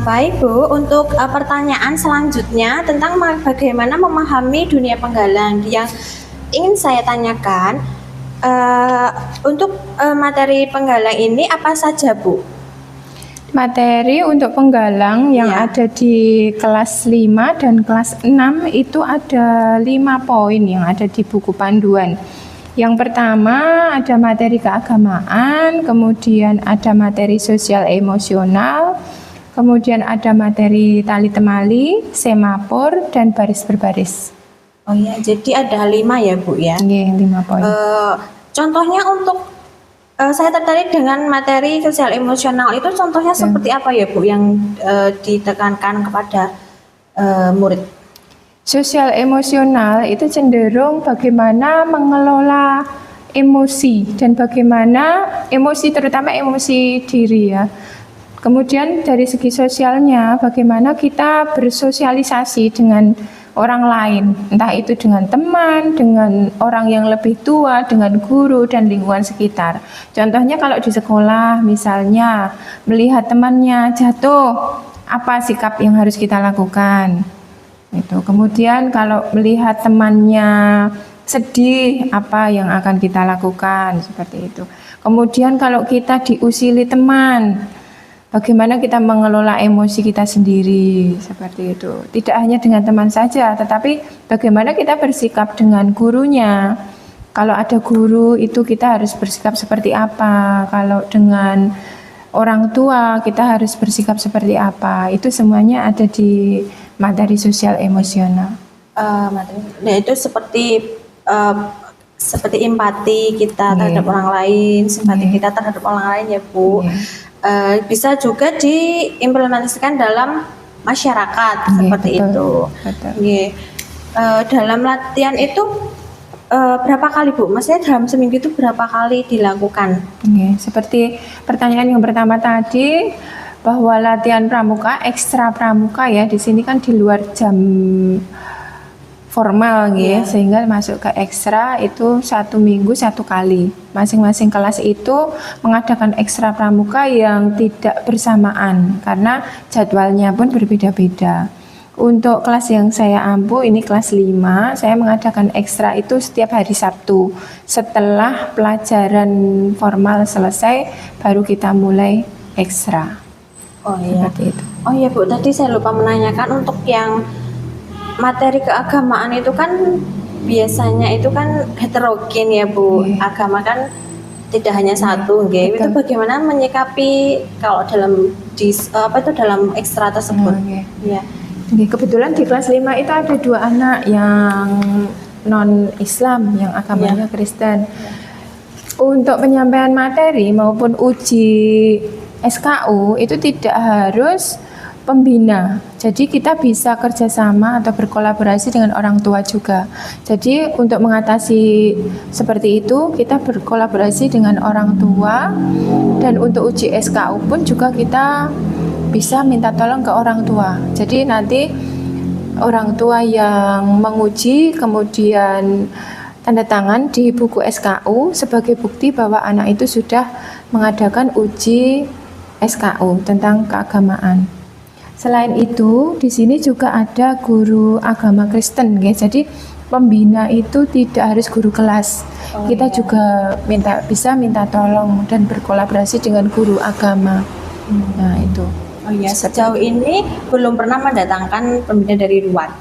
Baik Bu, untuk pertanyaan selanjutnya tentang bagaimana memahami dunia penggalang yang ingin saya tanyakan, untuk materi penggalang ini apa saja Bu? Materi untuk penggalang yang Ya. ada di kelas 5 dan kelas 6 itu ada 5 poin yang ada di buku panduan. Yang pertama ada materi keagamaan, kemudian ada materi sosial emosional, kemudian ada materi tali temali, semafor, dan baris berbaris. Oh ya, jadi ada 5 ya Bu ya? Iya, 5 poin. Contohnya untuk saya tertarik dengan materi sosial emosional itu contohnya seperti apa ya Bu yang ditekankan kepada murid? Sosial emosional itu cenderung bagaimana mengelola emosi dan bagaimana emosi, terutama emosi diri ya. Kemudian dari segi sosialnya bagaimana kita bersosialisasi dengan orang lain, entah itu dengan teman, dengan orang yang lebih tua, dengan guru dan lingkungan sekitar. Contohnya kalau di sekolah misalnya melihat temannya jatuh, apa sikap yang harus kita lakukan? Itu. Kemudian kalau melihat temannya sedih, apa yang akan kita lakukan? Seperti itu. Kemudian kalau kita diusili teman, bagaimana kita mengelola emosi kita sendiri, seperti itu. Tidak hanya dengan teman saja, tetapi bagaimana kita bersikap dengan gurunya. Kalau ada guru itu kita harus bersikap seperti apa. Kalau dengan orang tua kita harus bersikap seperti apa. Itu semuanya ada di materi sosial emosional. Nah itu seperti empati kita terhadap orang lain, simpati kita terhadap orang lain ya Bu. Bisa juga diimplementasikan dalam masyarakat seperti betul, itu. Betul. Dalam latihan itu berapa kali Bu? Maksudnya dalam seminggu itu berapa kali dilakukan? Seperti pertanyaan yang pertama tadi, bahwa latihan pramuka, ekstra pramuka ya, di sini kan di luar jam formal sehingga masuk ke ekstra itu 1 minggu 1 kali. Masing-masing kelas itu mengadakan ekstra pramuka yang tidak bersamaan karena jadwalnya pun berbeda-beda. Untuk kelas yang saya ampu, ini kelas 5, saya mengadakan ekstra itu setiap hari Sabtu. Setelah pelajaran formal selesai, baru kita mulai ekstra. Oh iya. Seperti itu. Oh iya Bu, tadi saya lupa menanyakan untuk yang materi keagamaan itu kan biasanya itu kan heterogen ya Bu. Agama kan tidak hanya satu, itu bagaimana menyikapi kalau dalam dalam ekstra tersebut? Ya. Kebetulan di kelas 5 itu ada 2 anak yang non Islam, yang agamanya Kristen. Untuk penyampaian materi maupun uji SKU itu tidak harus pembina. Jadi kita bisa kerjasama atau berkolaborasi dengan orang tua juga. Jadi untuk mengatasi seperti itu kita berkolaborasi dengan orang tua, dan untuk uji SKU pun juga kita bisa minta tolong ke orang tua. Jadi nanti orang tua yang menguji kemudian tanda tangan di buku SKU sebagai bukti bahwa anak itu sudah mengadakan uji SKU tentang keagamaan. Selain itu, di sini juga ada guru agama Kristen, guys. Jadi pembina itu tidak harus guru kelas. Kita juga bisa minta tolong dan berkolaborasi dengan guru agama. Nah itu. Oh ya, sejauh ini belum pernah mendatangkan pembina dari luar.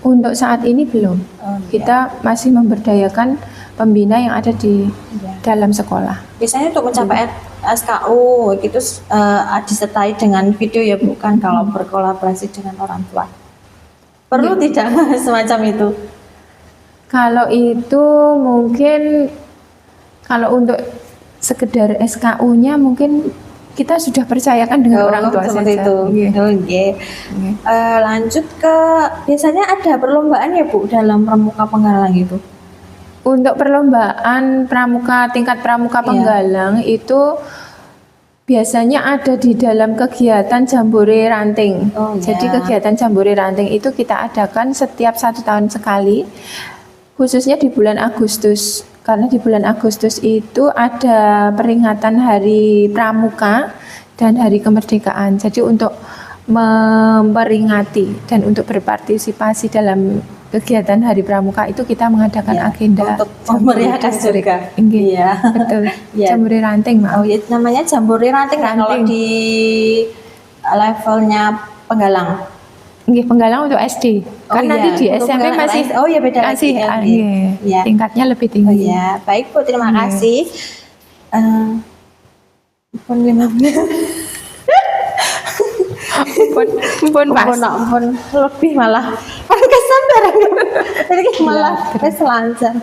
Untuk saat ini belum. Kita masih memberdayakan pembina yang ada di dalam sekolah. Biasanya untuk mencapai SKU gitu disertai dengan video ya bukan kalau berkolaborasi dengan orang tua. Perlu tidak semacam itu? Kalau itu mungkin kalau untuk sekedar SKU-nya mungkin kita sudah percayakan dengan orang tua seperti saja. Itu. Lanjut ke biasanya ada perlombaan ya Bu dalam pramuka penggalang itu? Untuk perlombaan pramuka tingkat pramuka penggalang itu biasanya ada di dalam kegiatan Jambore Ranting. Jadi kegiatan Jambore Ranting itu kita adakan setiap 1 tahun sekali, khususnya di bulan Agustus. Karena di bulan Agustus itu ada peringatan Hari Pramuka. dan Hari Kemerdekaan. Jadi untuk memperingati dan untuk berpartisipasi dalam kegiatan Hari Pramuka itu kita mengadakan Ya, agenda untuk memeriahkan Jambore juga. Inggih, Iya. betul. Iya. Jambore ranting, Mak. Oh ya, namanya jambore ranting nggak kalau Ranting. di levelnya Penggalang. Nggih, Penggalang untuk SD. Oh Kan iya, nanti di untuk SMP Penggalang masih SD. Oh iya, beda lagi masih ya, nggih. nggih, Iya. tingkatnya lebih Oh tinggi. ya, baik Bu, terima Iya. kasih. Pun 5 menit. Mumpun pas. Ampun, lebih malah. Kan kesan bareng. Jadi malah keselancar.